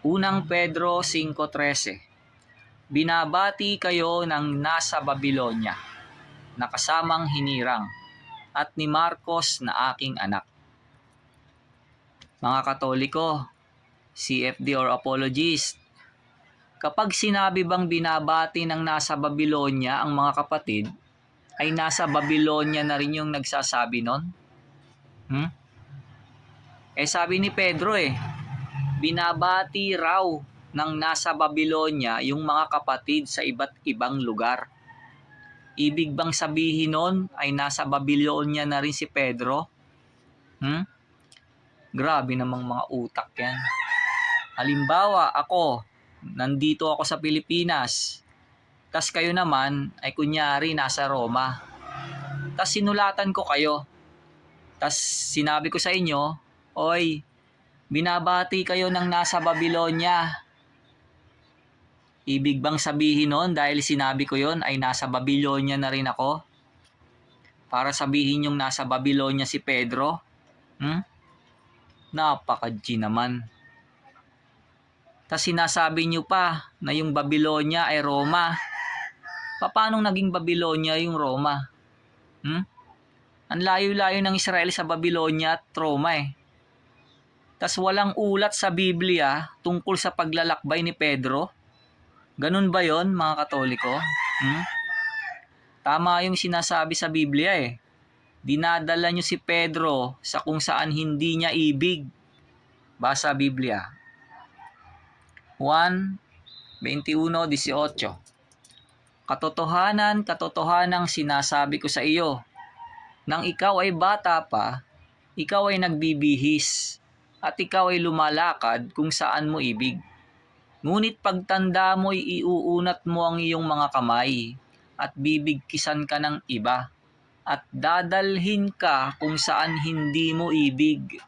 Unang Pedro 5:13. Binabati kayo ng nasa Babilonya, na kasamang hinirang, at ni Marcos na aking anak. Mga Katoliko, CFD or apologist, kapag sinabi bang binabati ng nasa Babilonya ang mga kapatid, ay nasa Babilonya na rin yung nagsasabi nun? Sabi ni Pedro binabati raw ng nasa Babilonya yung mga kapatid sa iba't ibang lugar. Ibig bang sabihin nun ay nasa Babilonya na rin si Pedro? Grabe namang mga utak yan. Halimbawa, ako, nandito ako sa Pilipinas. Tas kayo naman ay kunyari nasa Roma. Tas sinulatan ko kayo. Tas sinabi ko sa inyo, oy, binabati kayo ng nasa Babilonya. Ibig bang sabihin nun dahil sinabi ko yon ay nasa Babilonya na rin ako? Para sabihin yung nasa Babilonya si Pedro? Napaka-G naman. Tas sinasabi nyo pa na yung Babilonya ay Roma. Paano naging Babilonya yung Roma? Ang layo-layo ng Israel sa Babilonya at Roma Tas walang ulat sa Biblia tungkol sa paglalakbay ni Pedro. Ganun ba yon mga Katoliko? Tama yung sinasabi sa Biblia Dinadala nyo si Pedro sa kung saan hindi niya ibig. Basa Biblia. 1:21-18. Katotohanang sinasabi ko sa iyo, nang ikaw ay bata pa, ikaw ay nagbibihis, at ikaw ay lumalakad kung saan mo ibig. Ngunit pagtanda mo'y iuunat mo ang iyong mga kamay, at bibigkisan ka ng iba, at dadalhin ka kung saan hindi mo ibig.